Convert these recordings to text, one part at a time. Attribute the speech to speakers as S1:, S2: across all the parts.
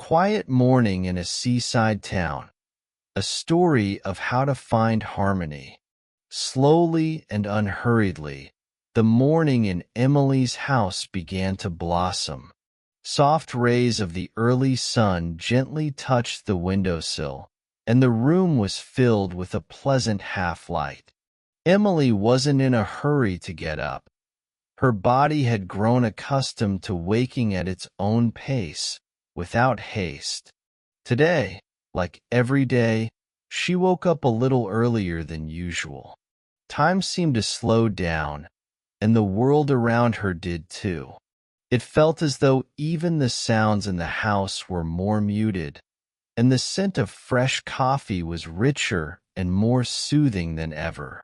S1: quiet morning in a seaside town. A story of how to find harmony. Slowly and unhurriedly, the morning in Emily's house began to blossom. Soft rays of the early sun gently touched the windowsill, and the room was filled with a pleasant half-light. Emily wasn't in a hurry to get up. Her body had grown accustomed to waking at its own pace, without haste. Today, like every day, she woke up a little earlier than usual. Time seemed to slow down, and the world around her did too. It felt as though even the sounds in the house were more muted, and the scent of fresh coffee was richer and more soothing than ever.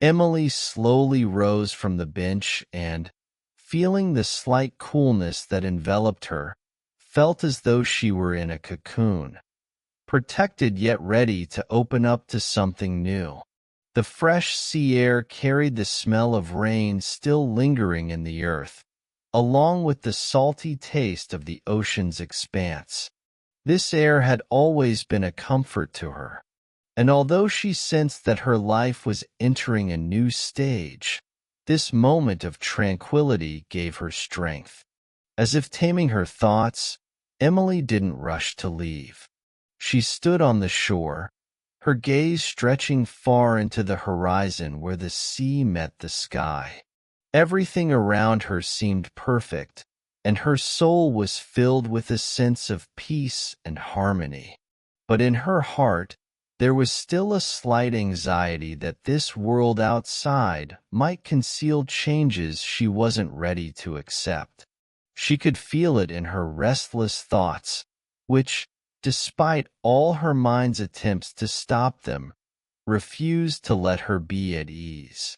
S1: Emily slowly rose from the bench and, feeling the slight coolness that enveloped her, felt as though she were in a cocoon, protected yet ready to open up to something new. The fresh sea air carried the smell of rain still lingering in the earth, along with the salty taste of the ocean's expanse. This air had always been a comfort to her, and although she sensed that her life was entering a new stage, this moment of tranquility gave her strength. As if taming her thoughts, Emily didn't rush to leave. She stood on the shore, her gaze stretching far into the horizon where the sea met the sky. Everything around her seemed perfect, and her soul was filled with a sense of peace and harmony. But in her heart, there was still a slight anxiety that this world outside might conceal changes she wasn't ready to accept. She could feel it in her restless thoughts, which, despite all her mind's attempts to stop them, refused to let her be at ease.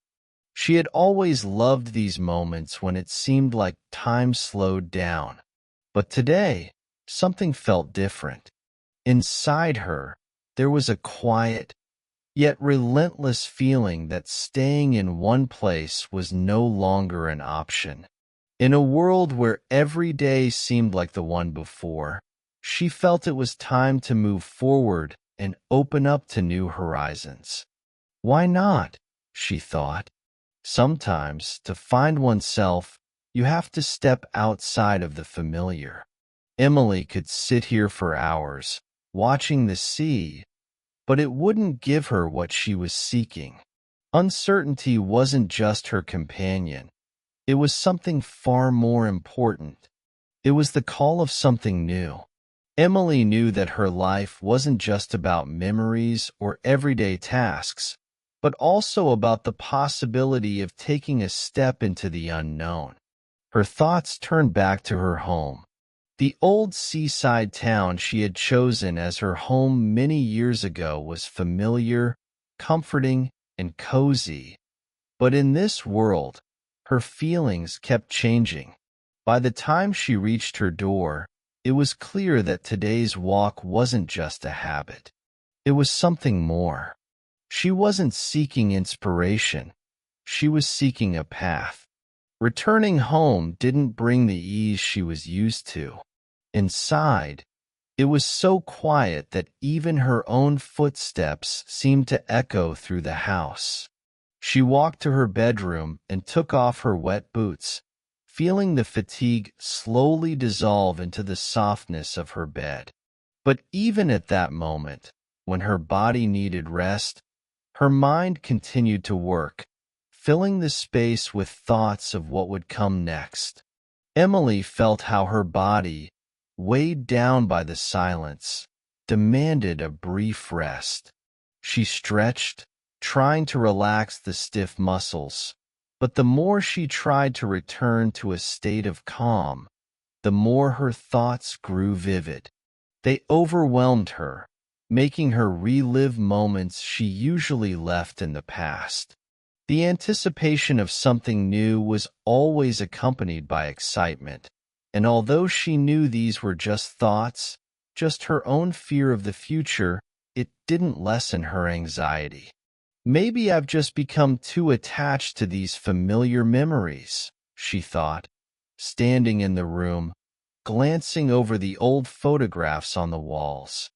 S1: She had always loved these moments when it seemed like time slowed down. But today, something felt different. Inside her, there was a quiet, yet relentless feeling that staying in one place was no longer an option. In a world where every day seemed like the one before, she felt it was time to move forward and open up to new horizons. Why not? She thought. Sometimes, to find oneself, you have to step outside of the familiar. Emily could sit here for hours, watching the sea, but it wouldn't give her what she was seeking. Uncertainty wasn't just her companion. It was something far more important. It was the call of something new. Emily knew that her life wasn't just about memories or everyday tasks, but also about the possibility of taking a step into the unknown. Her thoughts turned back to her home, the old seaside town she had chosen as her home many years ago was familiar, comforting, and cozy. But in this world, her feelings kept changing. By the time she reached her door, it was clear that today's walk wasn't just a habit. It was something more. She wasn't seeking inspiration. She was seeking a path. Returning home didn't bring the ease she was used to. Inside, it was so quiet that even her own footsteps seemed to echo through the house. She walked to her bedroom and took off her wet boots, feeling the fatigue slowly dissolve into the softness of her bed. But even at that moment, when her body needed rest, her mind continued to work, filling the space with thoughts of what would come next. Emily felt how her body, weighed down by the silence, demanded a brief rest. She stretched, trying to relax the stiff muscles, but the more she tried to return to a state of calm, the more her thoughts grew vivid. They overwhelmed her, making her relive moments she usually left in the past. The anticipation of something new was always accompanied by excitement, and although she knew these were just thoughts, just her own fear of the future, it didn't lessen her anxiety. Maybe I've just become too attached to these familiar memories, she thought, standing in the room, glancing over the old photographs on the walls.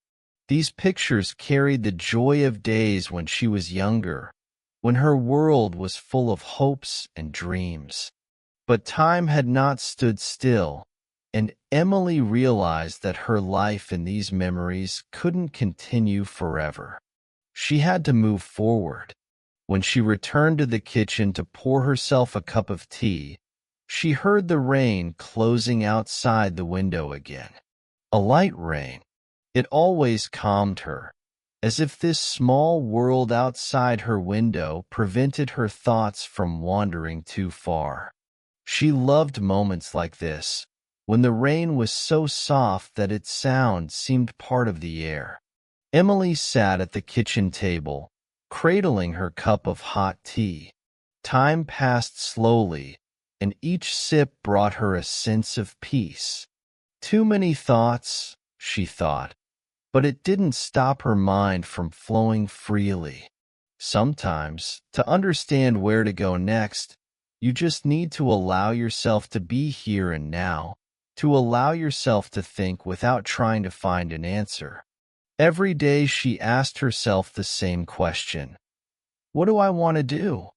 S1: These pictures carried the joy of days when she was younger, when her world was full of hopes and dreams. But time had not stood still, and Emily realized that her life in these memories couldn't continue forever. She had to move forward. When she returned to the kitchen to pour herself a cup of tea, she heard the rain closing outside the window again. A light rain. It always calmed her, as if this small world outside her window prevented her thoughts from wandering too far. She loved moments like this, when the rain was so soft that its sound seemed part of the air. Emily sat at the kitchen table, cradling her cup of hot tea. Time passed slowly, and each sip brought her a sense of peace. Too many thoughts, she thought, but it didn't stop her mind from flowing freely. Sometimes, to understand where to go next, you just need to allow yourself to be here and now, to allow yourself to think without trying to find an answer. Every day she asked herself the same question: what do I want to do?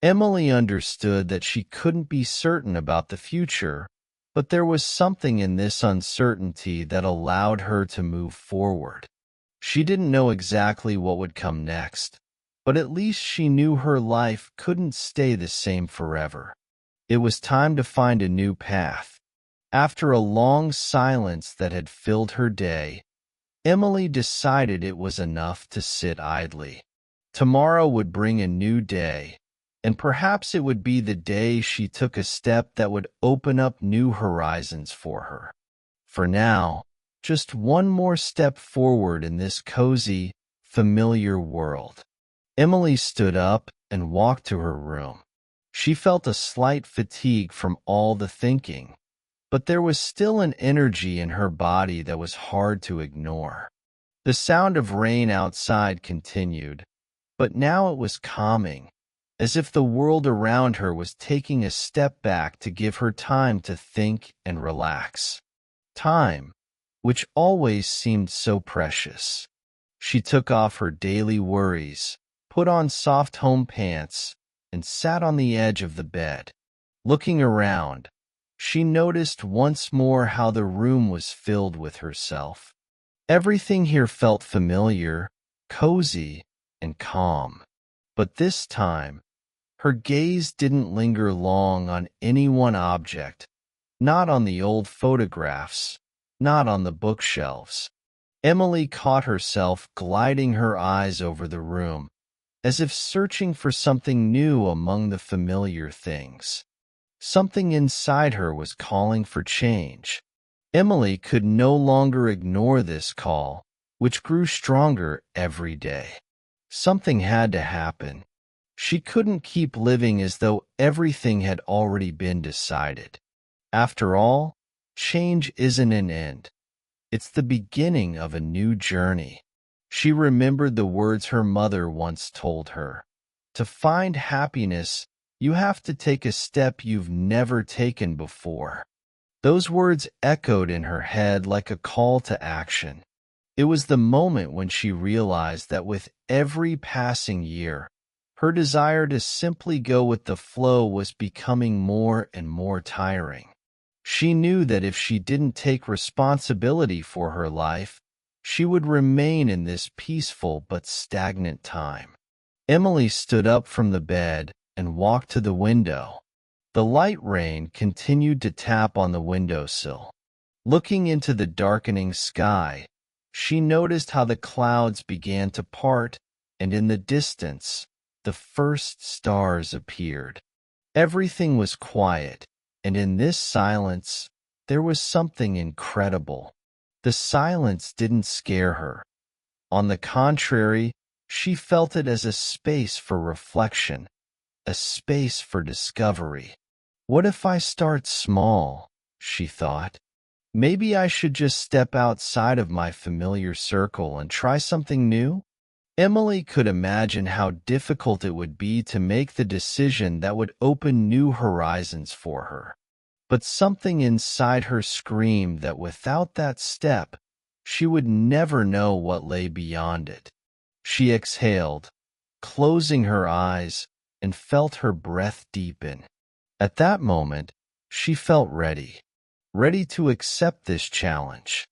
S1: Emily understood that she couldn't be certain about the future, but there was something in this uncertainty that allowed her to move forward. She didn't know exactly what would come next, but at least she knew her life couldn't stay the same forever. It was time to find a new path. After a long silence that had filled her day, Emily decided it was enough to sit idly. Tomorrow would bring a new day, and perhaps it would be the day she took a step that would open up new horizons for her. For now, just one more step forward in this cozy, familiar world. Emily stood up and walked to her room. She felt a slight fatigue from all the thinking, but there was still an energy in her body that was hard to ignore. The sound of rain outside continued, but now it was calming, as if the world around her was taking a step back to give her time to think and relax. Time, which always seemed so precious. She took off her daily worries, put on soft home pants, and sat on the edge of the bed. Looking around, she noticed once more how the room was filled with herself. Everything here felt familiar, cozy, and calm. But this time, her gaze didn't linger long on any one object, not on the old photographs, not on the bookshelves. Emily caught herself gliding her eyes over the room, as if searching for something new among the familiar things. Something inside her was calling for change. Emily could no longer ignore this call, which grew stronger every day. Something had to happen. She couldn't keep living as though everything had already been decided. After all, change isn't an end. It's the beginning of a new journey. She remembered the words her mother once told her. To find happiness, you have to take a step you've never taken before. Those words echoed in her head like a call to action. It was the moment when she realized that with every passing year, her desire to simply go with the flow was becoming more and more tiring. She knew that if she didn't take responsibility for her life, she would remain in this peaceful but stagnant time. Emily stood up from the bed and walked to the window. The light rain continued to tap on the windowsill. Looking into the darkening sky, she noticed how the clouds began to part, and in the distance, the first stars appeared. Everything was quiet, and in this silence, there was something incredible. The silence didn't scare her. On the contrary, she felt it as a space for reflection, a space for discovery. What if I start small? She thought. Maybe I should just step outside of my familiar circle and try something new? Emily could imagine how difficult it would be to make the decision that would open new horizons for her. But something inside her screamed that without that step, she would never know what lay beyond it. She exhaled, closing her eyes, and felt her breath deepen. At that moment, she felt ready to accept this challenge.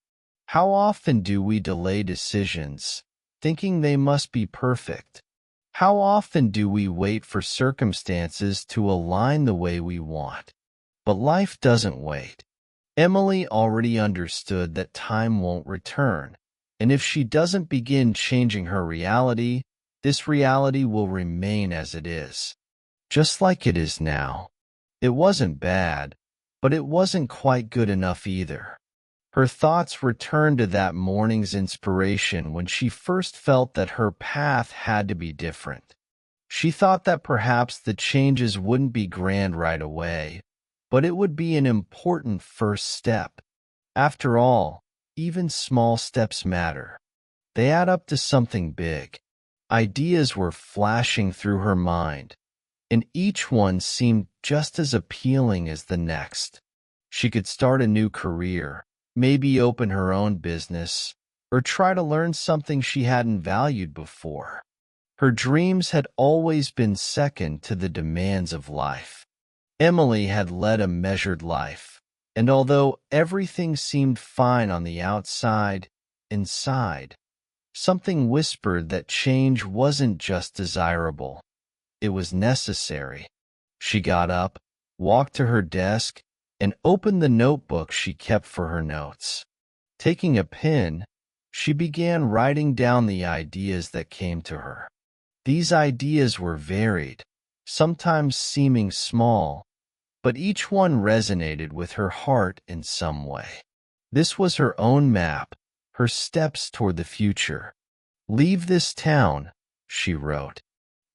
S1: How often do we delay decisions, thinking they must be perfect? How often do we wait for circumstances to align the way we want? But life doesn't wait. Emily already understood that time won't return, and if she doesn't begin changing her reality, this reality will remain as it is, just like it is now. It wasn't bad, but it wasn't quite good enough either. Her thoughts returned to that morning's inspiration when she first felt that her path had to be different. She thought that perhaps the changes wouldn't be grand right away, but it would be an important first step. After all, even small steps matter. They add up to something big. Ideas were flashing through her mind, and each one seemed just as appealing as the next. She could start a new career, maybe open her own business, or try to learn something she hadn't valued before. Her dreams had always been second to the demands of life. Emily had led a measured life, and although everything seemed fine on the outside, inside, something whispered that change wasn't just desirable. It was necessary. She got up, walked to her desk, and opened the notebook she kept for her notes. Taking a pen, she began writing down the ideas that came to her. These ideas were varied, sometimes seeming small, but each one resonated with her heart in some way. This was her own map, her steps toward the future. "Leave this town," she wrote.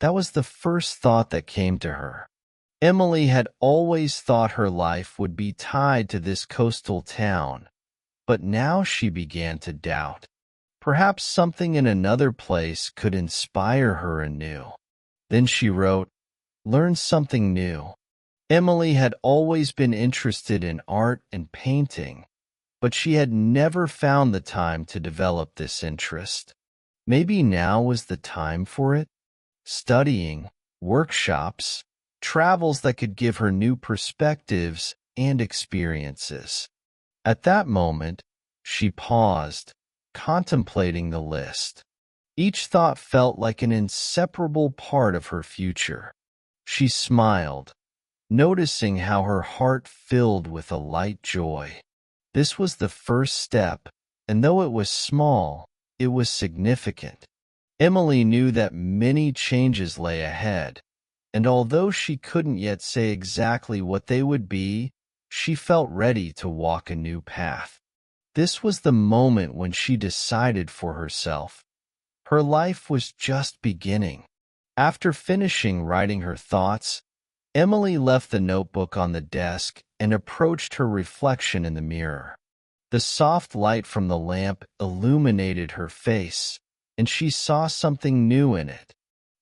S1: That was the first thought that came to her. Emily had always thought her life would be tied to this coastal town, but now she began to doubt. Perhaps something in another place could inspire her anew. Then she wrote, "Learn something new." Emily had always been interested in art and painting, but she had never found the time to develop this interest. Maybe now was the time for it? Studying, workshops, travels that could give her new perspectives and experiences. At that moment, she paused, contemplating the list. Each thought felt like an inseparable part of her future. She smiled, noticing how her heart filled with a light joy. This was the first step, and though it was small, it was significant. Emily knew that many changes lay ahead, and although she couldn't yet say exactly what they would be, she felt ready to walk a new path. This was the moment when she decided for herself. Her life was just beginning. After finishing writing her thoughts, Emily left the notebook on the desk and approached her reflection in the mirror. The soft light from the lamp illuminated her face, and she saw something new in it.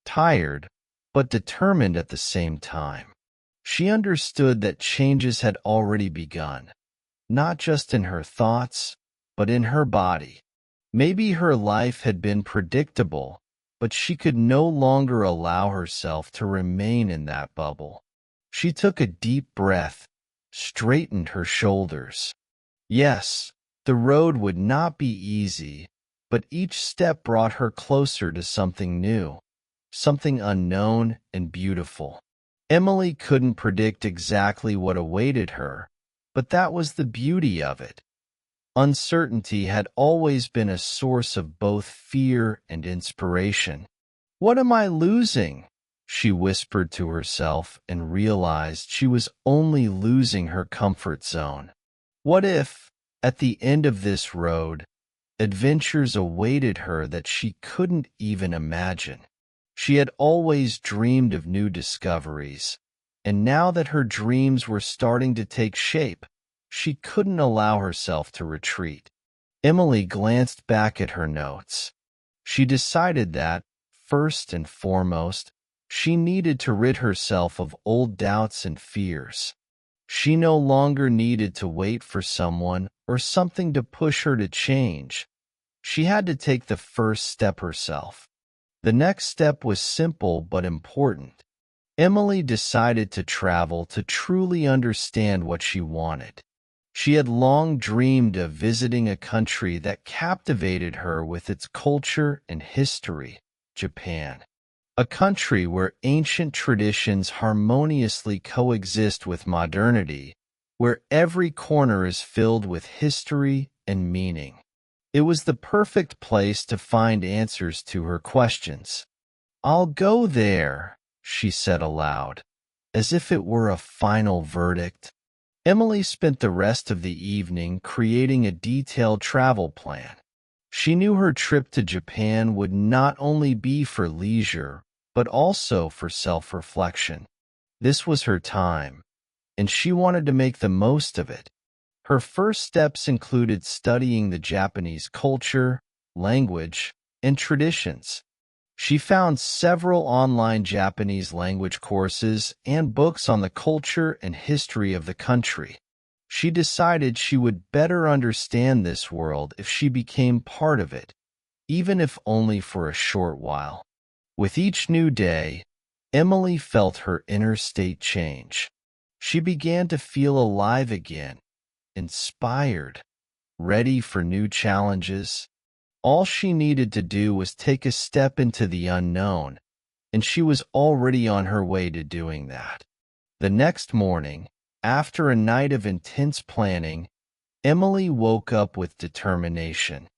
S1: Tired, but determined at the same time. She understood that changes had already begun, not just in her thoughts, but in her body. Maybe her life had been predictable, but she could no longer allow herself to remain in that bubble. She took a deep breath, straightened her shoulders. Yes, the road would not be easy, but each step brought her closer to something new, something unknown and beautiful. Emily couldn't predict exactly what awaited her, but that was the beauty of it. Uncertainty had always been a source of both fear and inspiration. "What am I losing?" she whispered to herself and realized she was only losing her comfort zone. What if, at the end of this road, adventures awaited her that she couldn't even imagine? She had always dreamed of new discoveries, and now that her dreams were starting to take shape, she couldn't allow herself to retreat. Emily glanced back at her notes. She decided that, first and foremost, she needed to rid herself of old doubts and fears. She no longer needed to wait for someone or something to push her to change. She had to take the first step herself. The next step was simple but important. Emily decided to travel to truly understand what she wanted. She had long dreamed of visiting a country that captivated her with its culture and history, Japan. A country where ancient traditions harmoniously coexist with modernity, where every corner is filled with history and meaning. It was the perfect place to find answers to her questions. "I'll go there," she said aloud, as if it were a final verdict. Emily spent the rest of the evening creating a detailed travel plan. She knew her trip to Japan would not only be for leisure, but also for self-reflection. This was her time, and she wanted to make the most of it. Her first steps included studying the Japanese culture, language, and traditions. She found several online Japanese language courses and books on the culture and history of the country. She decided she would better understand this world if she became part of it, even if only for a short while. With each new day, Emily felt her inner state change. She began to feel alive again, inspired, ready for new challenges. All she needed to do was take a step into the unknown, and she was already on her way to doing that. The next morning, after a night of intense planning, Emily woke up with determination.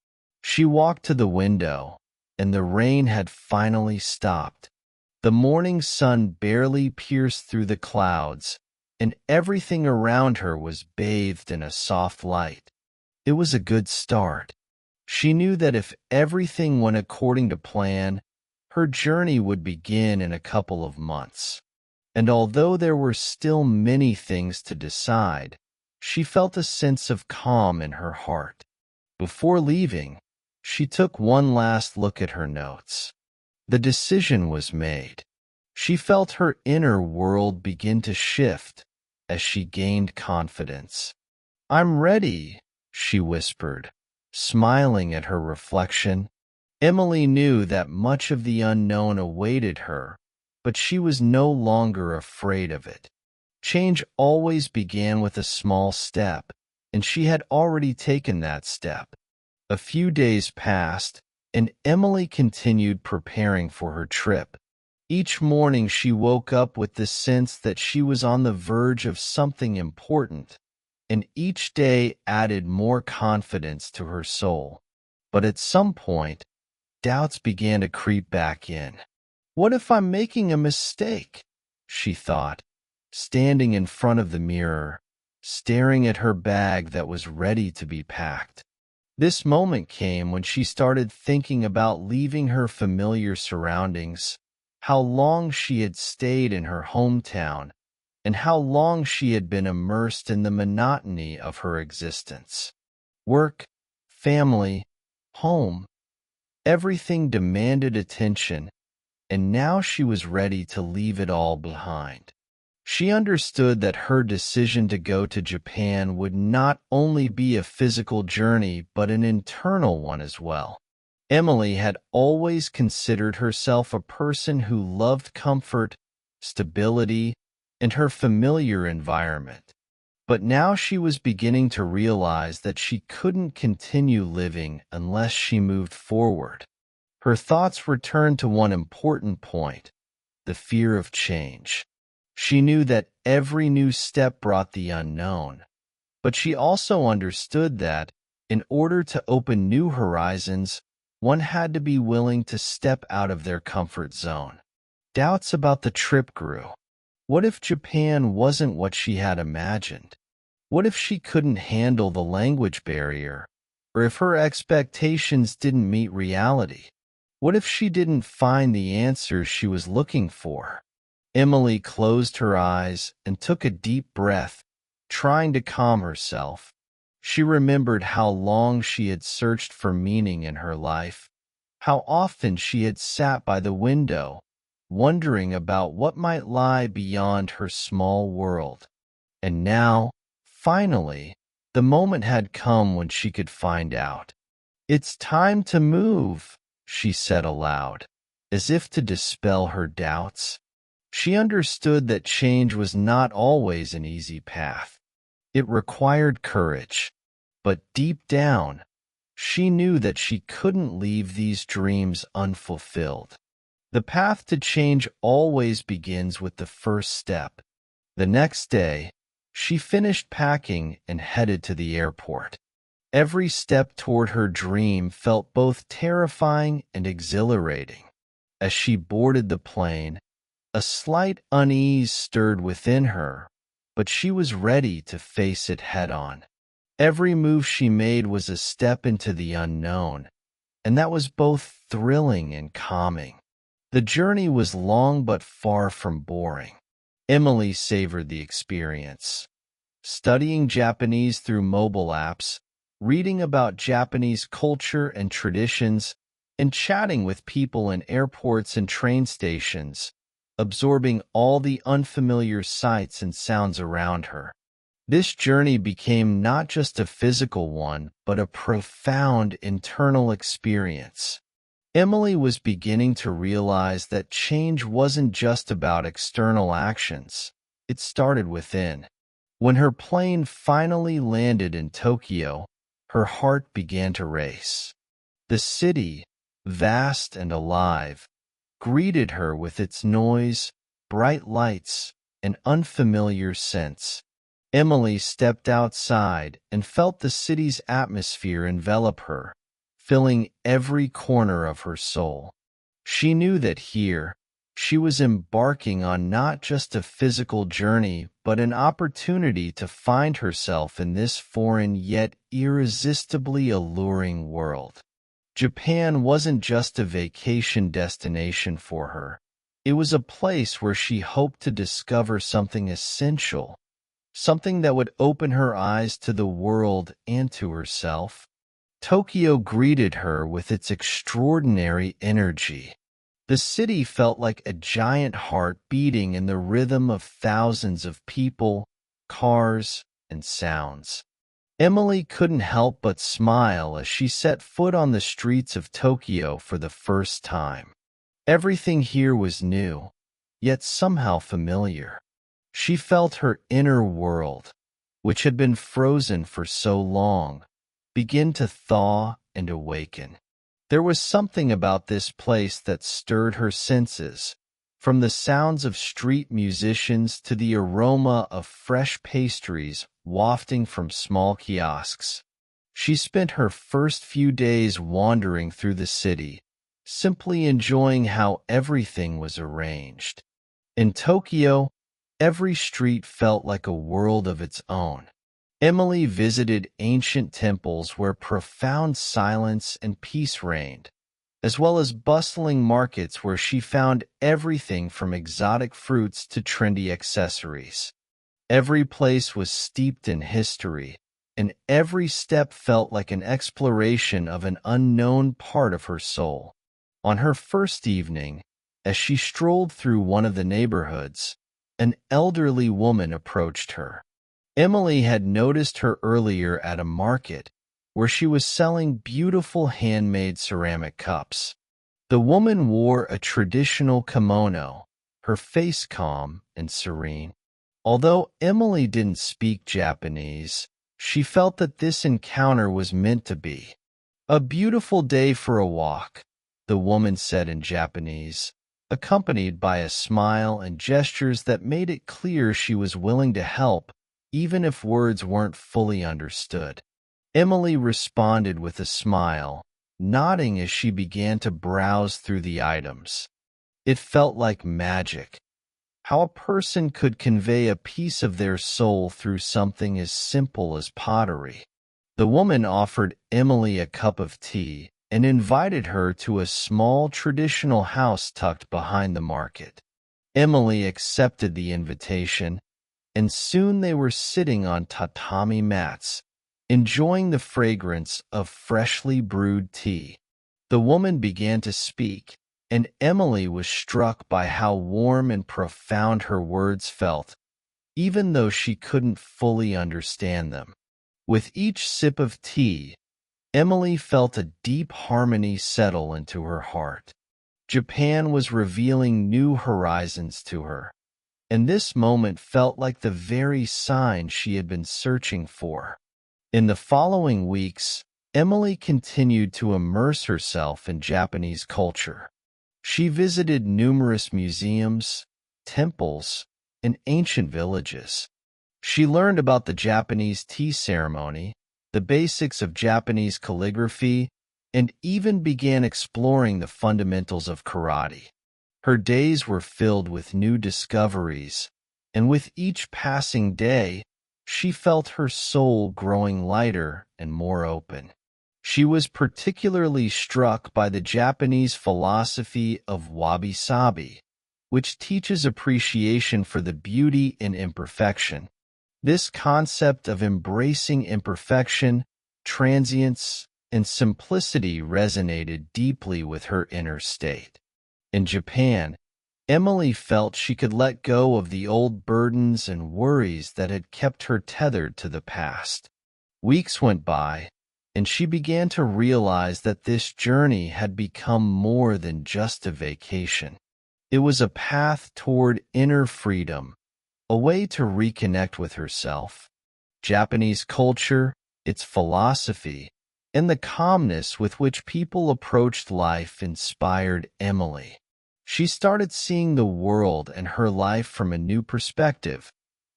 S1: She walked to the window, and the rain had finally stopped. The morning sun barely pierced through the clouds, and everything around her was bathed in a soft light. It was a good start. She knew that if everything went according to plan, her journey would begin in a couple of months. And although there were still many things to decide, she felt a sense of calm in her heart. Before leaving, she took one last look at her notes. The decision was made. She felt her inner world begin to shift as she gained confidence. "I'm ready," she whispered, smiling at her reflection. Emily knew that much of the unknown awaited her, but she was no longer afraid of it. Change always began with a small step, and she had already taken that step. A few days passed, and Emily continued preparing for her trip. Each morning she woke up with the sense that she was on the verge of something important, and each day added more confidence to her soul. But at some point, doubts began to creep back in. "What if I'm making a mistake?" she thought, standing in front of the mirror, staring at her bag that was ready to be packed. This moment came when she started thinking about leaving her familiar surroundings, how long she had stayed in her hometown, and how long she had been immersed in the monotony of her existence. Work, family, home, everything demanded attention, and now she was ready to leave it all behind. She understood that her decision to go to Japan would not only be a physical journey but an internal one as well. Emily had always considered herself a person who loved comfort, stability, and her familiar environment. But now she was beginning to realize that she couldn't continue living unless she moved forward. Her thoughts returned to one important point: the fear of change. She knew that every new step brought the unknown, but she also understood that, in order to open new horizons, one had to be willing to step out of their comfort zone. Doubts about the trip grew. What if Japan wasn't what she had imagined? What if she couldn't handle the language barrier? Or if her expectations didn't meet reality? What if she didn't find the answers she was looking for? Emily closed her eyes and took a deep breath, trying to calm herself. She remembered how long she had searched for meaning in her life, how often she had sat by the window, wondering about what might lie beyond her small world. And now, finally, the moment had come when she could find out. "It's time to move," she said aloud, as if to dispel her doubts. She understood that change was not always an easy path. It required courage, but deep down, she knew that she couldn't leave these dreams unfulfilled. The path to change always begins with the first step. The next day, she finished packing and headed to the airport. Every step toward her dream felt both terrifying and exhilarating. As she boarded the plane, a slight unease stirred within her, but she was ready to face it head-on. Every move she made was a step into the unknown, and that was both thrilling and calming. The journey was long but far from boring. Emily savored the experience. Studying Japanese through mobile apps, reading about Japanese culture and traditions, and chatting with people in airports and train stations, absorbing all the unfamiliar sights and sounds around her. This journey became not just a physical one, but a profound internal experience. Emily was beginning to realize that change wasn't just about external actions. It started within. When her plane finally landed in Tokyo, her heart began to race. The city, vast and alive, greeted her with its noise, bright lights, and unfamiliar scents. Emily stepped outside and felt the city's atmosphere envelop her, filling every corner of her soul. She knew that here, she was embarking on not just a physical journey, but an opportunity to find herself in this foreign yet irresistibly alluring world. Japan wasn't just a vacation destination for her. It was a place where she hoped to discover something essential, something that would open her eyes to the world and to herself. Tokyo greeted her with its extraordinary energy. The city felt like a giant heart beating in the rhythm of thousands of people, cars, and sounds. Emily couldn't help but smile as she set foot on the streets of Tokyo for the first time. Everything here was new, yet somehow familiar. She felt her inner world, which had been frozen for so long, begin to thaw and awaken. There was something about this place that stirred her senses, from the sounds of street musicians to the aroma of fresh pastries wafting from small kiosks. She spent her first few days wandering through the city, simply enjoying how everything was arranged. In Tokyo, every street felt like a world of its own. Emily visited ancient temples where profound silence and peace reigned, as well as bustling markets where she found everything from exotic fruits to trendy accessories. Every place was steeped in history, and every step felt like an exploration of an unknown part of her soul. On her first evening, as she strolled through one of the neighborhoods, an elderly woman approached her. Emily had noticed her earlier at a market where she was selling beautiful handmade ceramic cups. The woman wore a traditional kimono, her face calm and serene. Although Emily didn't speak Japanese, she felt that this encounter was meant to be. "A beautiful day for a walk," the woman said in Japanese, accompanied by a smile and gestures that made it clear she was willing to help, even if words weren't fully understood. Emily responded with a smile, nodding as she began to browse through the items. It felt like magic. How a person could convey a piece of their soul through something as simple as pottery. The woman offered Emily a cup of tea and invited her to a small traditional house tucked behind the market. Emily accepted the invitation, and soon they were sitting on tatami mats, enjoying the fragrance of freshly brewed tea. The woman began to speak, and Emily was struck by how warm and profound her words felt. even though she couldn't fully understand them. With each sip of tea, Emily felt a deep harmony settle into her heart. Japan was revealing new horizons to her, and this moment felt like the very sign she had been searching for. In the following weeks, Emily continued to immerse herself in Japanese culture. She visited numerous museums, temples, and ancient villages. She learned about the Japanese tea ceremony, the basics of Japanese calligraphy, and even began exploring the fundamentals of karate. Her days were filled with new discoveries, and with each passing day, she felt her soul growing lighter and more open. She was particularly struck by the Japanese philosophy of wabi-sabi, which teaches appreciation for the beauty in imperfection. This concept of embracing imperfection, transience, and simplicity resonated deeply with her inner state. In Japan, Emily felt she could let go of the old burdens and worries that had kept her tethered to the past. Weeks went by, and she began to realize that this journey had become more than just a vacation. It was a path toward inner freedom, a way to reconnect with herself. Japanese culture, its philosophy, and the calmness with which people approached life inspired Emily. She started seeing the world and her life from a new perspective,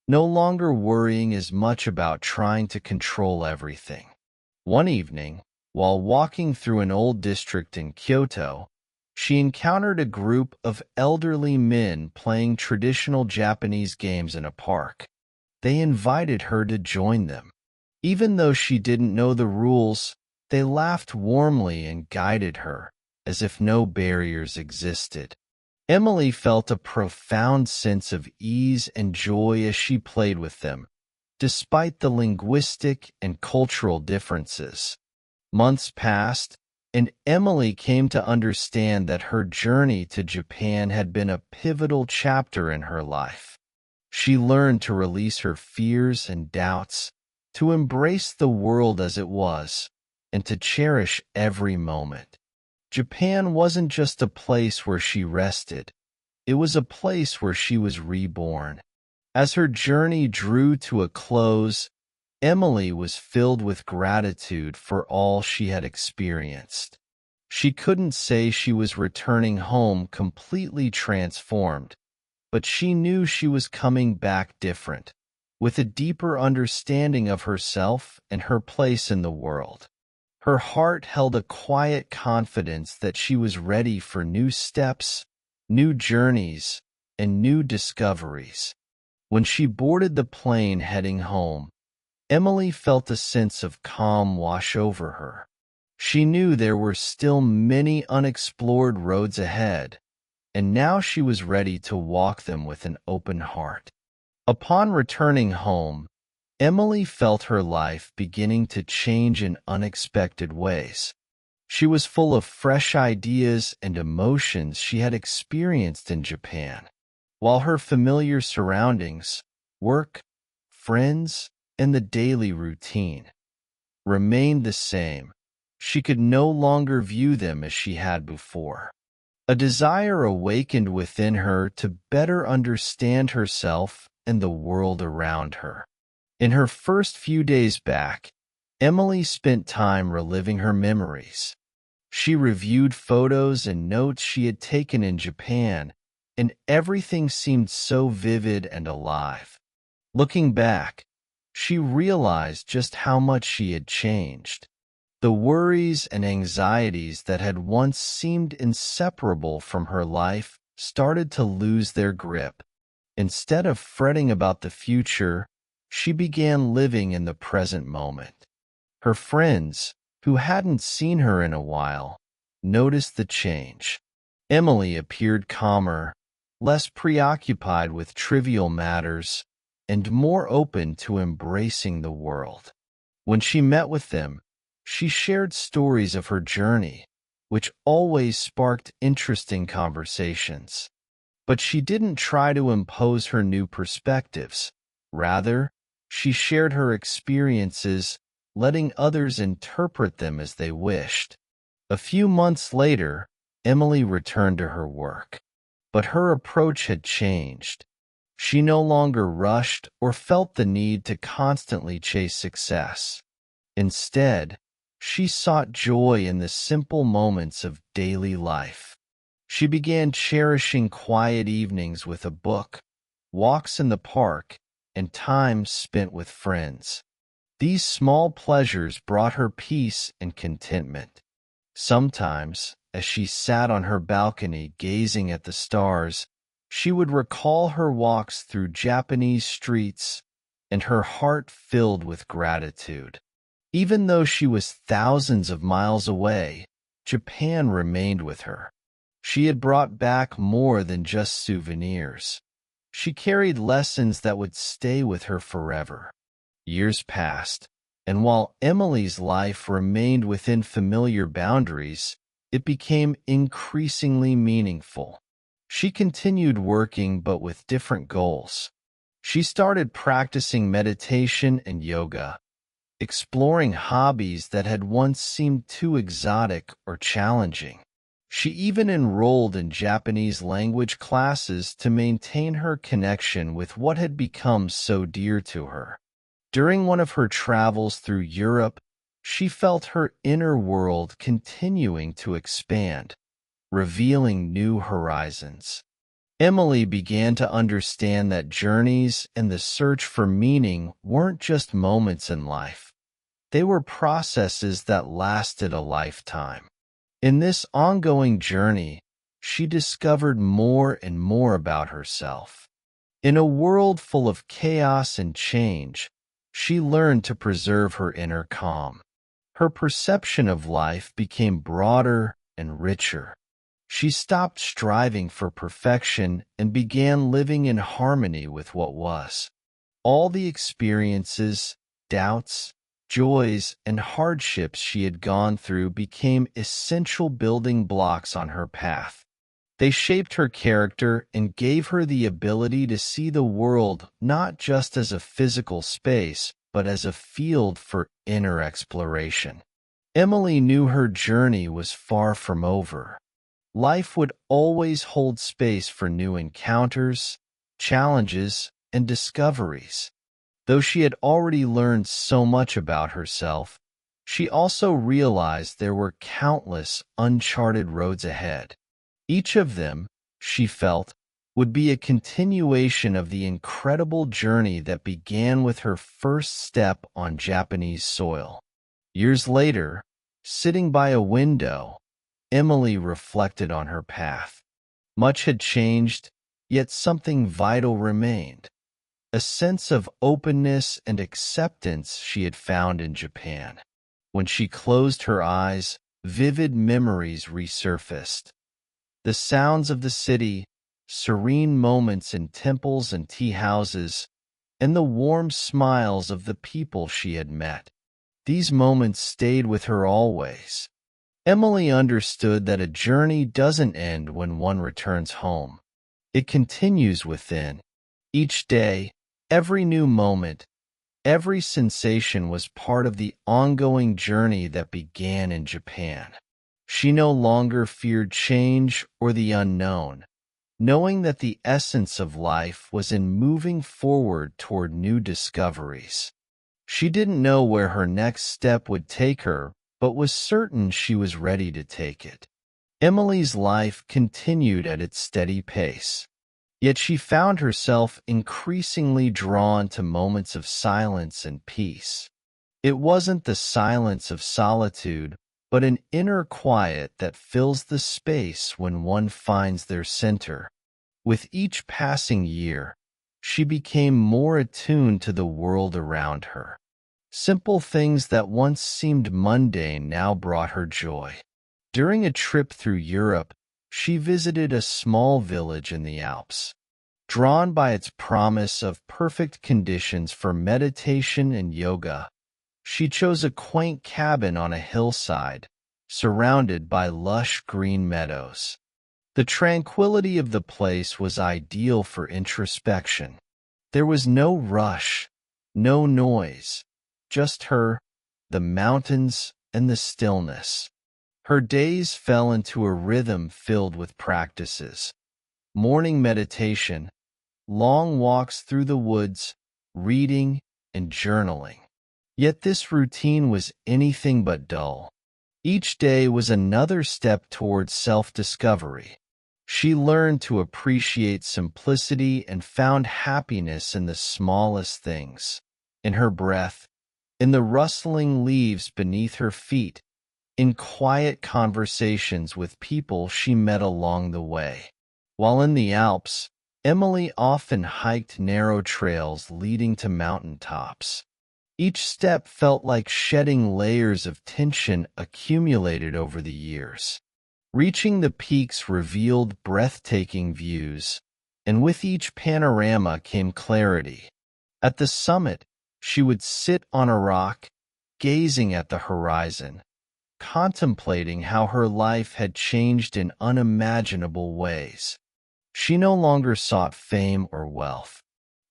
S1: no longer worrying as much about trying to control everything. One evening, while walking through an old district in Kyoto, she encountered a group of elderly men playing traditional Japanese games in a park. They invited her to join them. Even though she didn't know the rules, they laughed warmly and guided her, as if no barriers existed. Emily felt a profound sense of ease and joy as she played with them, despite the linguistic and cultural differences. Months passed, and Emily came to understand that her journey to Japan had been a pivotal chapter in her life. She learned to release her fears and doubts, to embrace the world as it was, and to cherish every moment. Japan wasn't just a place where she rested. It was a place where she was reborn. As her journey drew to a close, Emily was filled with gratitude for all she had experienced. She couldn't say she was returning home completely transformed, but she knew she was coming back different, with a deeper understanding of herself and her place in the world. Her heart held a quiet confidence that she was ready for new steps, new journeys, and new discoveries. When she boarded the plane heading home, Emily felt a sense of calm wash over her. She knew there were still many unexplored roads ahead, and now she was ready to walk them with an open heart. Upon returning home, Emily felt her life beginning to change in unexpected ways. She was full of fresh ideas and emotions she had experienced in Japan. While her familiar surroundings, work, friends, and the daily routine remained the same, she could no longer view them as she had before. A desire awakened within her to better understand herself and the world around her. In her first few days back, Emily spent time reliving her memories. She reviewed photos and notes she had taken in Japan, and everything seemed so vivid and alive. Looking back, she realized just how much she had changed. The worries and anxieties that had once seemed inseparable from her life started to lose their grip. Instead of fretting about the future, she began living in the present moment. Her friends, who hadn't seen her in a while, noticed the change. Emily appeared calmer, less preoccupied with trivial matters, and more open to embracing the world. When she met with them, she shared stories of her journey, which always sparked interesting conversations. But she didn't try to impose her new perspectives. Rather, she shared her experiences, letting others interpret them as they wished. A few months later, Emily returned to her work. But her approach had changed. She no longer rushed or felt the need to constantly chase success. Instead, she sought joy in the simple moments of daily life. She began cherishing quiet evenings with a book, walks in the park, and time spent with friends. These small pleasures brought her peace and contentment. Sometimes, as she sat on her balcony gazing at the stars, she would recall her walks through Japanese streets, and her heart filled with gratitude. Even though she was thousands of miles away, Japan remained with her. She had brought back more than just souvenirs. She carried lessons that would stay with her forever. Years passed, and while Emily's life remained within familiar boundaries, it became increasingly meaningful. She continued working but with different goals. She started practicing meditation and yoga, exploring hobbies that had once seemed too exotic or challenging. She even enrolled in Japanese language classes to maintain her connection with what had become so dear to her. During one of her travels through Europe, she felt her inner world continuing to expand, revealing new horizons. Emily began to understand that journeys and the search for meaning weren't just moments in life. They were processes that lasted a lifetime. In this ongoing journey, she discovered more and more about herself. In a world full of chaos and change, she learned to preserve her inner calm. Her perception of life became broader and richer. She stopped striving for perfection and began living in harmony with what was. All the experiences, doubts, joys, and hardships she had gone through became essential building blocks on her path. They shaped her character and gave her the ability to see the world not just as a physical space, but as a field for inner exploration. Emily knew her journey was far from over. Life would always hold space for new encounters, challenges, and discoveries. Though she had already learned so much about herself, she also realized there were countless uncharted roads ahead. Each of them, she felt, would be a continuation of the incredible journey that began with her first step on Japanese soil. Years later, sitting by a window, Emily reflected on her path. Much had changed, yet something vital remained. A sense of openness and acceptance she had found in Japan. When she closed her eyes, vivid memories resurfaced. The sounds of the city, serene moments in temples and tea houses, and the warm smiles of the people she had met. These moments stayed with her always. Emily understood that a journey doesn't end when one returns home. It continues within. Each day, every new moment, every sensation was part of the ongoing journey that began in Japan. She no longer feared change or the unknown, knowing that the essence of life was in moving forward toward new discoveries. She didn't know where her next step would take her, but was certain she was ready to take it. Emily's life continued at its steady pace, yet she found herself increasingly drawn to moments of silence and peace. It wasn't the silence of solitude, but an inner quiet that fills the space when one finds their center. With each passing year, she became more attuned to the world around her. Simple things that once seemed mundane now brought her joy. During a trip through Europe, she visited a small village in the Alps. Drawn by its promise of perfect conditions for meditation and yoga, she chose a quaint cabin on a hillside, surrounded by lush green meadows. The tranquility of the place was ideal for introspection. There was no rush, no noise, just her, the mountains, and the stillness. Her days fell into a rhythm filled with practices: morning meditation, long walks through the woods, reading, and journaling. Yet this routine was anything but dull. Each day was another step towards self-discovery. She learned to appreciate simplicity and found happiness in the smallest things: in her breath, in the rustling leaves beneath her feet, in quiet conversations with people she met along the way. While in the Alps, Emily often hiked narrow trails leading to mountain tops. Each step felt like shedding layers of tension accumulated over the years. Reaching the peaks revealed breathtaking views, and with each panorama came clarity. At the summit, she would sit on a rock, gazing at the horizon, contemplating how her life had changed in unimaginable ways. She no longer sought fame or wealth.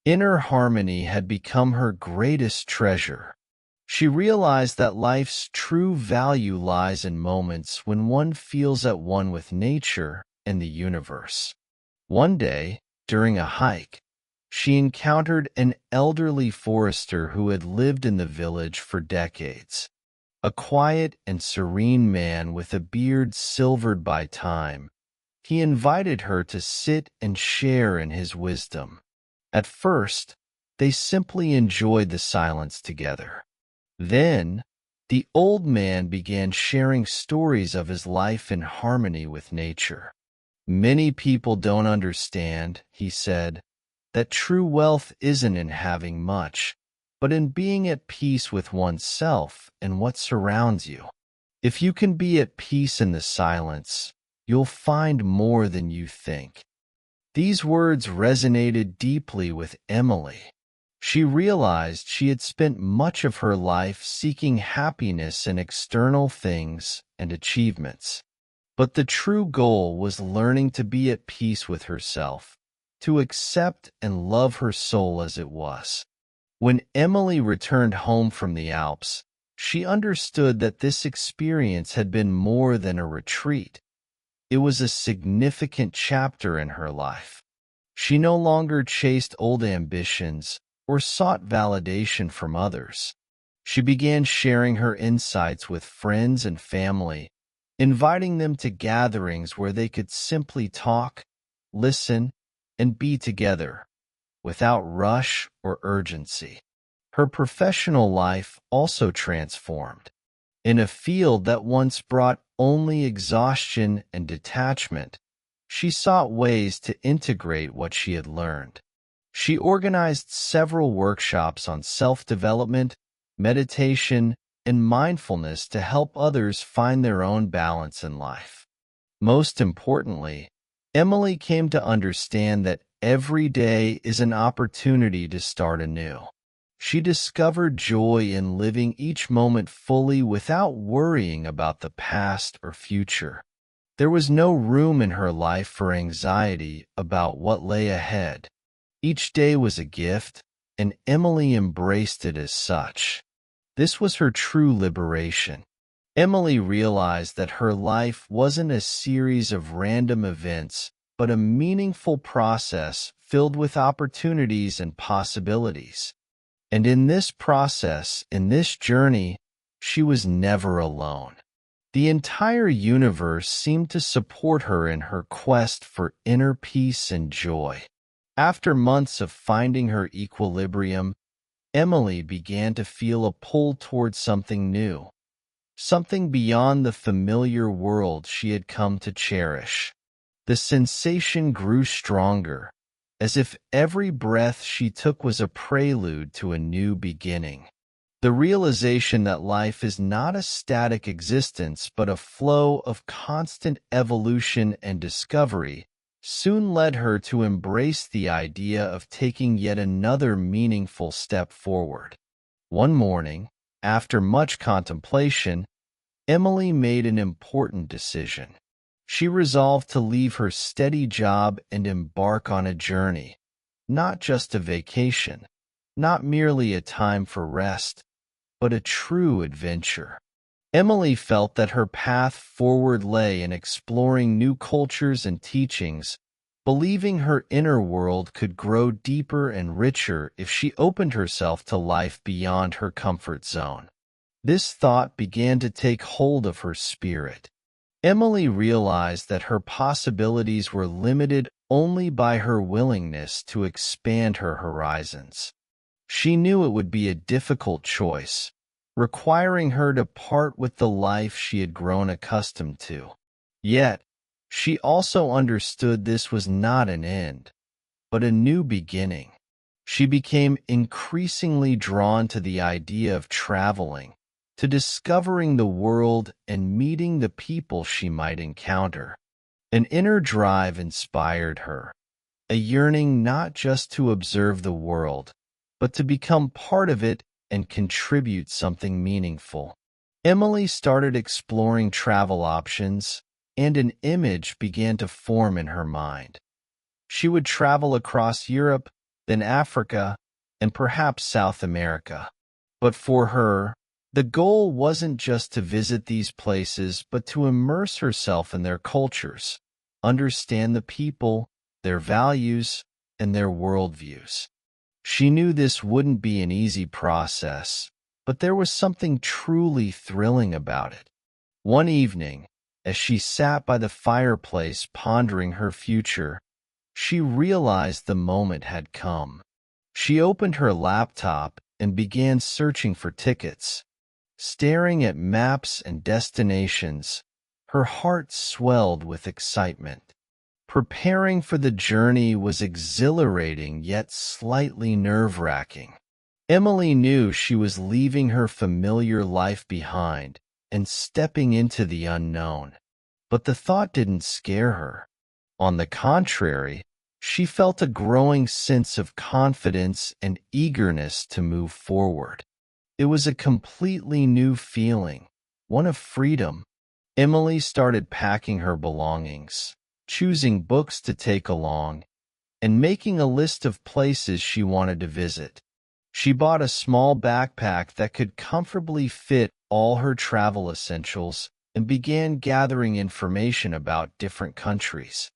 S1: Inner harmony had become her greatest treasure. She realized that life's true value lies in moments when one feels at one with nature and the universe. One day, during a hike, she encountered an elderly forester who had lived in the village for decades. A quiet and serene man with a beard silvered by time, he invited her to sit and share in his wisdom. At first, they simply enjoyed the silence together. Then, the old man began sharing stories of his life in harmony with nature. "Many people don't understand," he said, "that true wealth isn't in having much, but in being at peace with oneself and what surrounds you. If you can be at peace in the silence, you'll find more than you think." These words resonated deeply with Emily. She realized she had spent much of her life seeking happiness in external things and achievements. But the true goal was learning to be at peace with herself, to accept and love her soul as it was. When Emily returned home from the Alps, she understood that this experience had been more than a retreat. It was a significant chapter in her life. She no longer chased old ambitions or sought validation from others. She began sharing her insights with friends and family, inviting them to gatherings where they could simply talk, listen, and be together, without rush or urgency. Her professional life also transformed. In a field that once brought only exhaustion and detachment, she sought ways to integrate what she had learned. She organized several workshops on self-development, meditation, and mindfulness to help others find their own balance in life. Most importantly, Emily came to understand that every day is an opportunity to start anew. She discovered joy in living each moment fully without worrying about the past or future. There was no room in her life for anxiety about what lay ahead. Each day was a gift, and Emily embraced it as such. This was her true liberation. Emily realized that her life wasn't a series of random events, but a meaningful process filled with opportunities and possibilities. And in this process, in this journey, she was never alone. The entire universe seemed to support her in her quest for inner peace and joy. After months of finding her equilibrium, Emily began to feel a pull towards something new, something beyond the familiar world she had come to cherish. The sensation grew stronger, as if every breath she took was a prelude to a new beginning. The realization that life is not a static existence but a flow of constant evolution and discovery soon led her to embrace the idea of taking yet another meaningful step forward. One morning, after much contemplation, Emily made an important decision. She resolved to leave her steady job and embark on a journey, not just a vacation, not merely a time for rest, but a true adventure. Emily felt that her path forward lay in exploring new cultures and teachings, believing her inner world could grow deeper and richer if she opened herself to life beyond her comfort zone. This thought began to take hold of her spirit. Emily realized that her possibilities were limited only by her willingness to expand her horizons. She knew it would be a difficult choice, requiring her to part with the life she had grown accustomed to. Yet, she also understood this was not an end, but a new beginning. She became increasingly drawn to the idea of traveling, to discovering the world and meeting the people she might encounter. An inner drive inspired her, a yearning not just to observe the world, but to become part of it and contribute something meaningful. Emily started exploring travel options, and an image began to form in her mind. She would travel across Europe, then Africa, and perhaps South America. But for her, the goal wasn't just to visit these places, but to immerse herself in their cultures, understand the people, their values, and their worldviews. She knew this wouldn't be an easy process, but there was something truly thrilling about it. One evening, as she sat by the fireplace pondering her future, she realized the moment had come. She opened her laptop and began searching for tickets. Staring at maps and destinations, her heart swelled with excitement. Preparing for the journey was exhilarating yet slightly nerve-wracking. Emily knew she was leaving her familiar life behind and stepping into the unknown. But the thought didn't scare her. On the contrary, she felt a growing sense of confidence and eagerness to move forward. It was a completely new feeling, one of freedom. Emily started packing her belongings, choosing books to take along, and making a list of places she wanted to visit. She bought a small backpack that could comfortably fit all her travel essentials and began gathering information about different countries.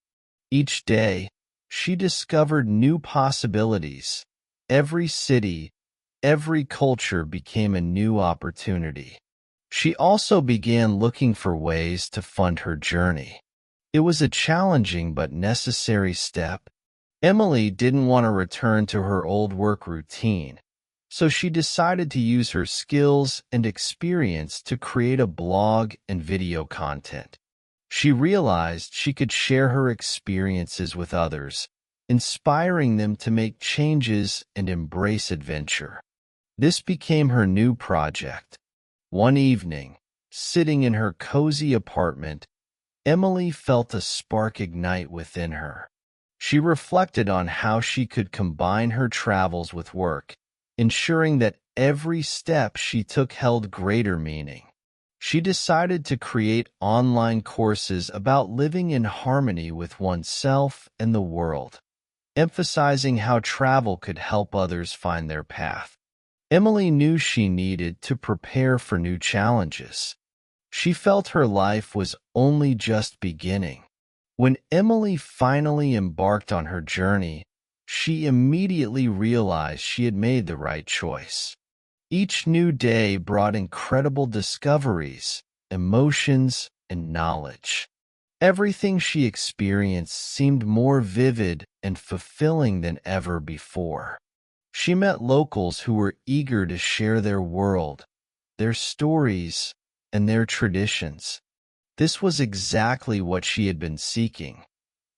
S1: Each day, she discovered new possibilities. Every city, every culture became a new opportunity. She also began looking for ways to fund her journey. It was a challenging but necessary step. Emily didn't want to return to her old work routine, so she decided to use her skills and experience to create a blog and video content. She realized she could share her experiences with others, inspiring them to make changes and embrace adventure. This became her new project. One evening, sitting in her cozy apartment, Emily felt a spark ignite within her. She reflected on how she could combine her travels with work, ensuring that every step she took held greater meaning. She decided to create online courses about living in harmony with oneself and the world, emphasizing how travel could help others find their path. Emily knew she needed to prepare for new challenges. She felt her life was only just beginning. When Emily finally embarked on her journey, she immediately realized she had made the right choice. Each new day brought incredible discoveries, emotions, and knowledge. Everything she experienced seemed more vivid and fulfilling than ever before. She met locals who were eager to share their world, their stories, and their traditions. This was exactly what she had been seeking.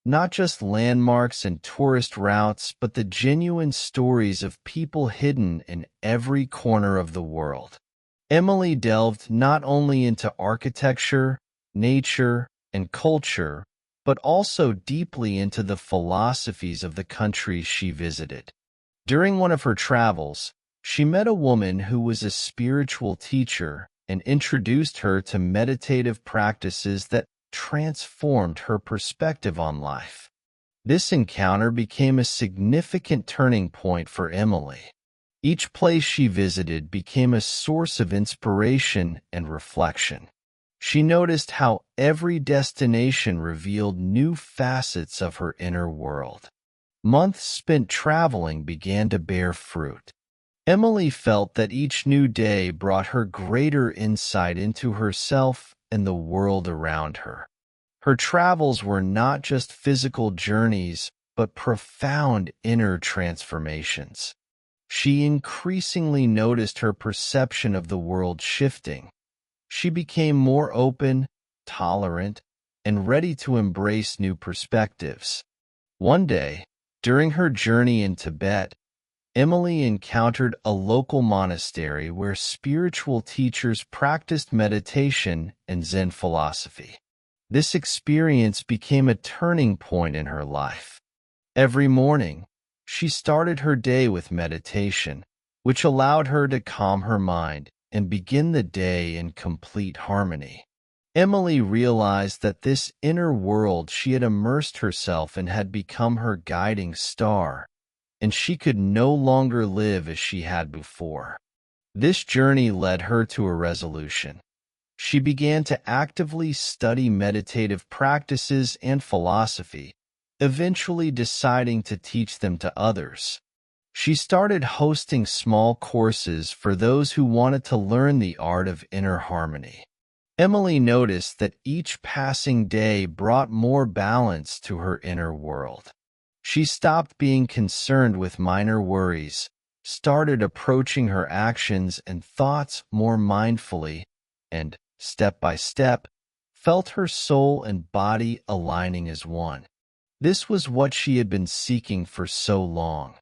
S1: Not just landmarks and tourist routes, but the genuine stories of people hidden in every corner of the world. Emily delved not only into architecture, nature, and culture, but also deeply into the philosophies of the countries she visited. During one of her travels, she met a woman who was a spiritual teacher and introduced her to meditative practices that transformed her perspective on life. This encounter became a significant turning point for Emily. Each place she visited became a source of inspiration and reflection. She noticed how every destination revealed new facets of her inner world. Months spent traveling began to bear fruit. Emily felt that each new day brought her greater insight into herself and the world around her. Her travels were not just physical journeys, but profound inner transformations. She increasingly noticed her perception of the world shifting. She became more open, tolerant, and ready to embrace new perspectives. One day, during her journey in Tibet, Emily encountered a local monastery where spiritual teachers practiced meditation and Zen philosophy. This experience became a turning point in her life. Every morning, she started her day with meditation, which allowed her to calm her mind and begin the day in complete harmony. Emily realized that this inner world she had immersed herself in had become her guiding star, and she could no longer live as she had before. This journey led her to a resolution. She began to actively study meditative practices and philosophy, eventually deciding to teach them to others. She started hosting small courses for those who wanted to learn the art of inner harmony. Emily noticed that each passing day brought more balance to her inner world. She stopped being concerned with minor worries, started approaching her actions and thoughts more mindfully, and, step by step, felt her soul and body aligning as one. This was what she had been seeking for so long.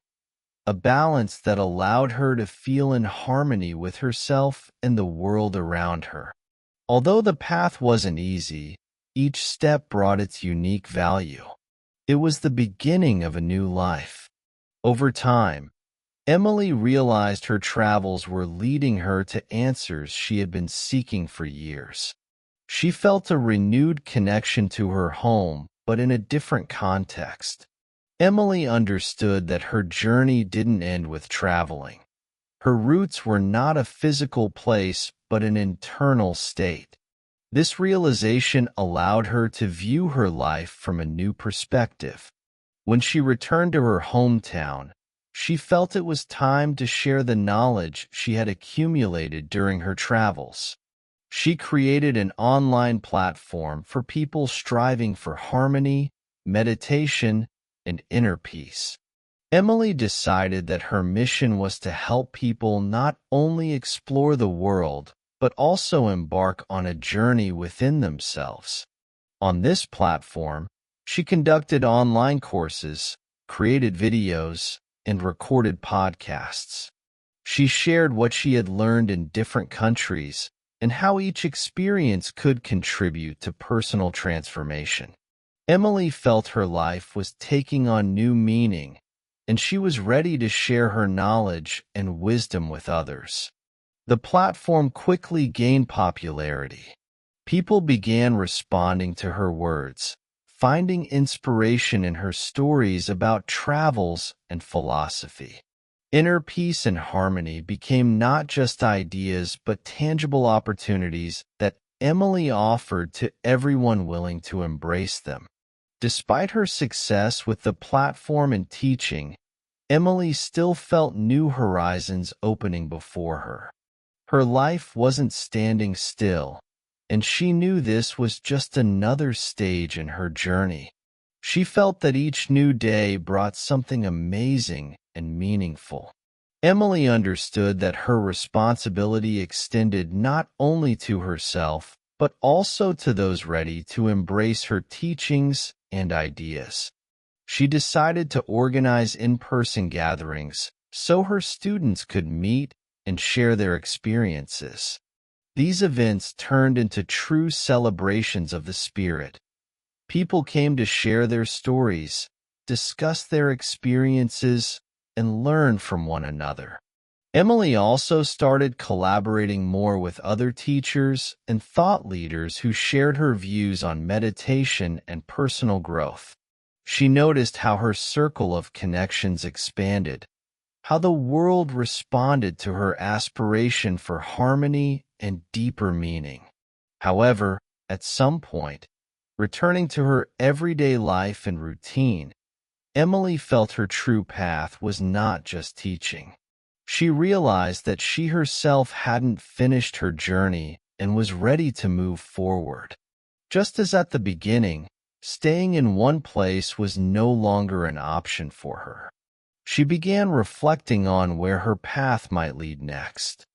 S1: A balance that allowed her to feel in harmony with herself and the world around her. Although the path wasn't easy, each step brought its unique value. It was the beginning of a new life. Over time, Emily realized her travels were leading her to answers she had been seeking for years. She felt a renewed connection to her home, but in a different context. Emily understood that her journey didn't end with traveling. Her roots were not a physical place, but an internal state. This realization allowed her to view her life from a new perspective. When she returned to her hometown, she felt it was time to share the knowledge she had accumulated during her travels. She created an online platform for people striving for harmony, meditation, and inner peace. Emily decided that her mission was to help people not only explore the world, but also embark on a journey within themselves. On this platform, she conducted online courses, created videos, and recorded podcasts. She shared what she had learned in different countries and how each experience could contribute to personal transformation. Emily felt her life was taking on new meaning, and she was ready to share her knowledge and wisdom with others. The platform quickly gained popularity. People began responding to her words, finding inspiration in her stories about travels and philosophy. Inner peace and harmony became not just ideas but tangible opportunities that Emily offered to everyone willing to embrace them. Despite her success with the platform and teaching, Emily still felt new horizons opening before her. Her life wasn't standing still, and she knew this was just another stage in her journey. She felt that each new day brought something amazing and meaningful. Emily understood that her responsibility extended not only to herself, but also to those ready to embrace her teachings and ideas. She decided to organize in-person gatherings so her students could meet and share their experiences. These events turned into true celebrations of the spirit. People came to share their stories, discuss their experiences, and learn from one another. Emily also started collaborating more with other teachers and thought leaders who shared her views on meditation and personal growth. She noticed how her circle of connections expanded, how the world responded to her aspiration for harmony and deeper meaning. However, at some point, returning to her everyday life and routine, Emily felt her true path was not just teaching. She realized that she herself hadn't finished her journey and was ready to move forward. Just as at the beginning, staying in one place was no longer an option for her. She began reflecting on where her path might lead next.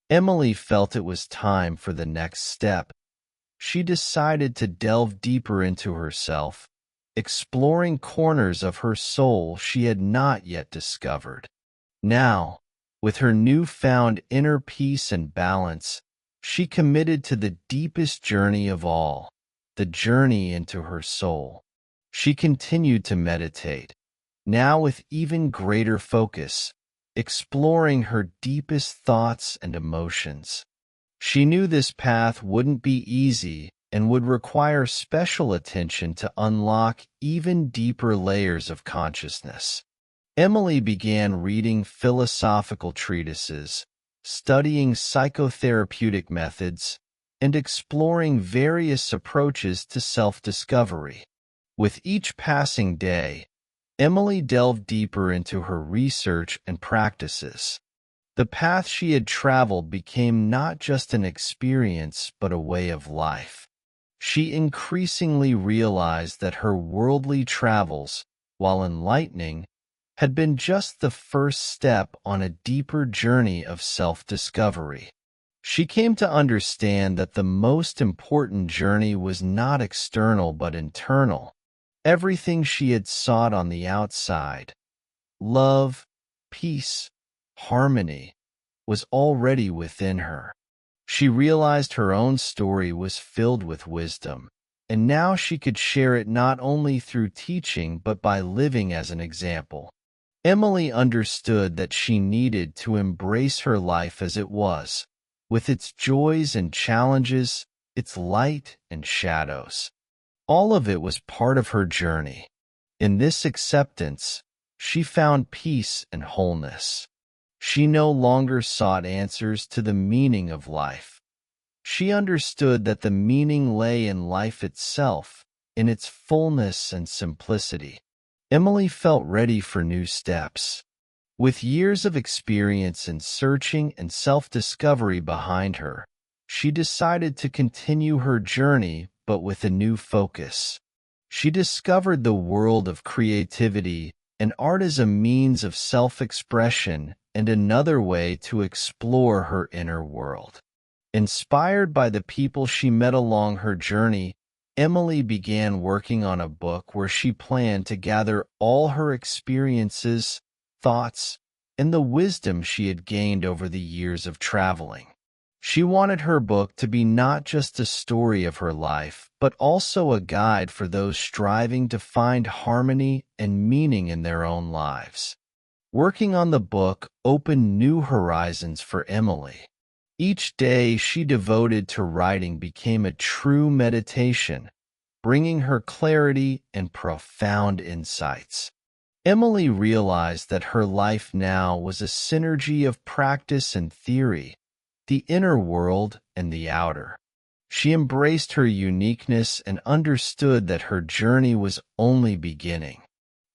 S1: Emily felt it was time for the next step. She decided to delve deeper into herself, exploring corners of her soul she had not yet discovered. Now, with her newfound inner peace and balance, she committed to the deepest journey of all, the journey into her soul. She continued to meditate, now with even greater focus, exploring her deepest thoughts and emotions. She knew this path wouldn't be easy and would require special attention to unlock even deeper layers of consciousness. Emily began reading philosophical treatises, studying psychotherapeutic methods, and exploring various approaches to self-discovery. With each passing day, Emily delved deeper into her research and practices. The path she had traveled became not just an experience but a way of life. She increasingly realized that her worldly travels, while enlightening, had been just the first step on a deeper journey of self-discovery. She came to understand that the most important journey was not external but internal. Everything she had sought on the outside, love, peace, harmony, was already within her. She realized her own story was filled with wisdom, and now she could share it not only through teaching but by living as an example. Emily understood that she needed to embrace her life as it was, with its joys and challenges, its light and shadows. All of it was part of her journey. In this acceptance, she found peace and wholeness. She no longer sought answers to the meaning of life. She understood that the meaning lay in life itself, in its fullness and simplicity. Emily felt ready for new steps. With years of experience in searching and self-discovery behind her, she decided to continue her journey but with a new focus. She discovered the world of creativity and art as a means of self-expression and another way to explore her inner world. Inspired by the people she met along her journey, Emily began working on a book where she planned to gather all her experiences, thoughts, and the wisdom she had gained over the years of traveling. She wanted her book to be not just a story of her life, but also a guide for those striving to find harmony and meaning in their own lives. Working on the book opened new horizons for Emily. Each day she devoted to writing became a true meditation, bringing her clarity and profound insights. Emily realized that her life now was a synergy of practice and theory, the inner world and the outer. She embraced her uniqueness and understood that her journey was only beginning.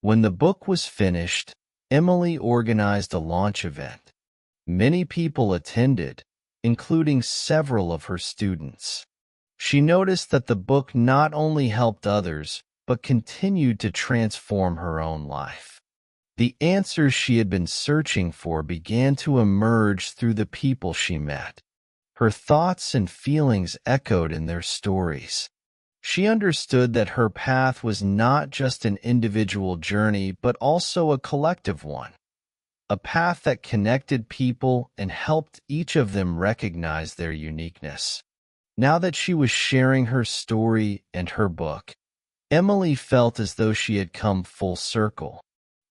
S1: When the book was finished, Emily organized a launch event. Many people attended, including several of her students. She noticed that the book not only helped others, but continued to transform her own life. The answers she had been searching for began to emerge through the people she met. Her thoughts and feelings echoed in their stories. She understood that her path was not just an individual journey, but also a collective one. A path that connected people and helped each of them recognize their uniqueness. Now that she was sharing her story and her book, Emily felt as though she had come full circle.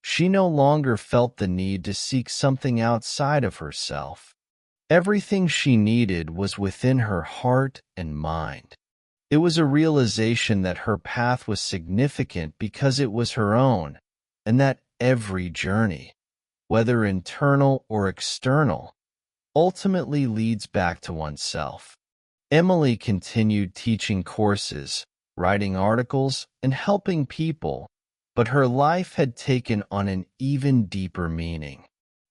S1: She no longer felt the need to seek something outside of herself. Everything she needed was within her heart and mind. It was a realization that her path was significant because it was her own, and that every journey, whether internal or external, ultimately leads back to oneself. Emily continued teaching courses, writing articles, and helping people, but her life had taken on an even deeper meaning.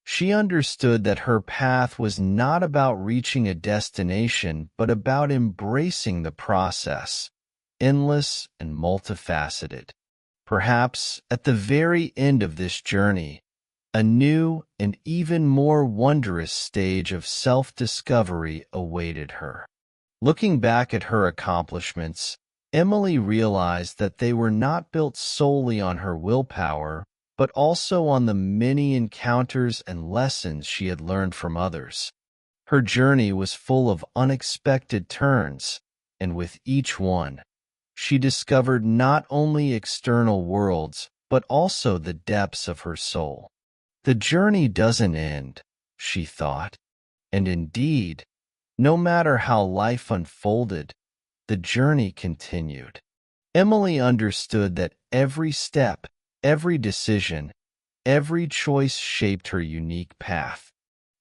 S1: She understood that her path was not about reaching a destination, but about embracing the process, endless and multifaceted. Perhaps at the very end of this journey, a new and even more wondrous stage of self-discovery awaited her. Looking back at her accomplishments, Emily realized that they were not built solely on her willpower, but also on the many encounters and lessons she had learned from others. Her journey was full of unexpected turns, and with each one, she discovered not only external worlds, but also the depths of her soul. The journey doesn't end, she thought, and indeed, no matter how life unfolded, the journey continued. Emily understood that every step, every decision, every choice shaped her unique path.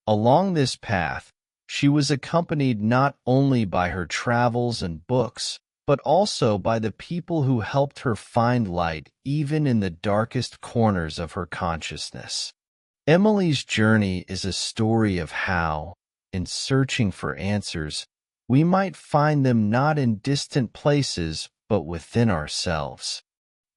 S1: Along this path, she was accompanied not only by her travels and books, but also by the people who helped her find light even in the darkest corners of her consciousness. Emily's journey is a story of how, in searching for answers, we might find them not in distant places, but within ourselves.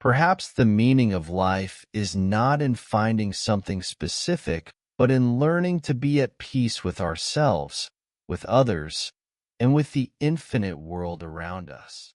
S1: Perhaps the meaning of life is not in finding something specific, but in learning to be at peace with ourselves, with others, and with the infinite world around us.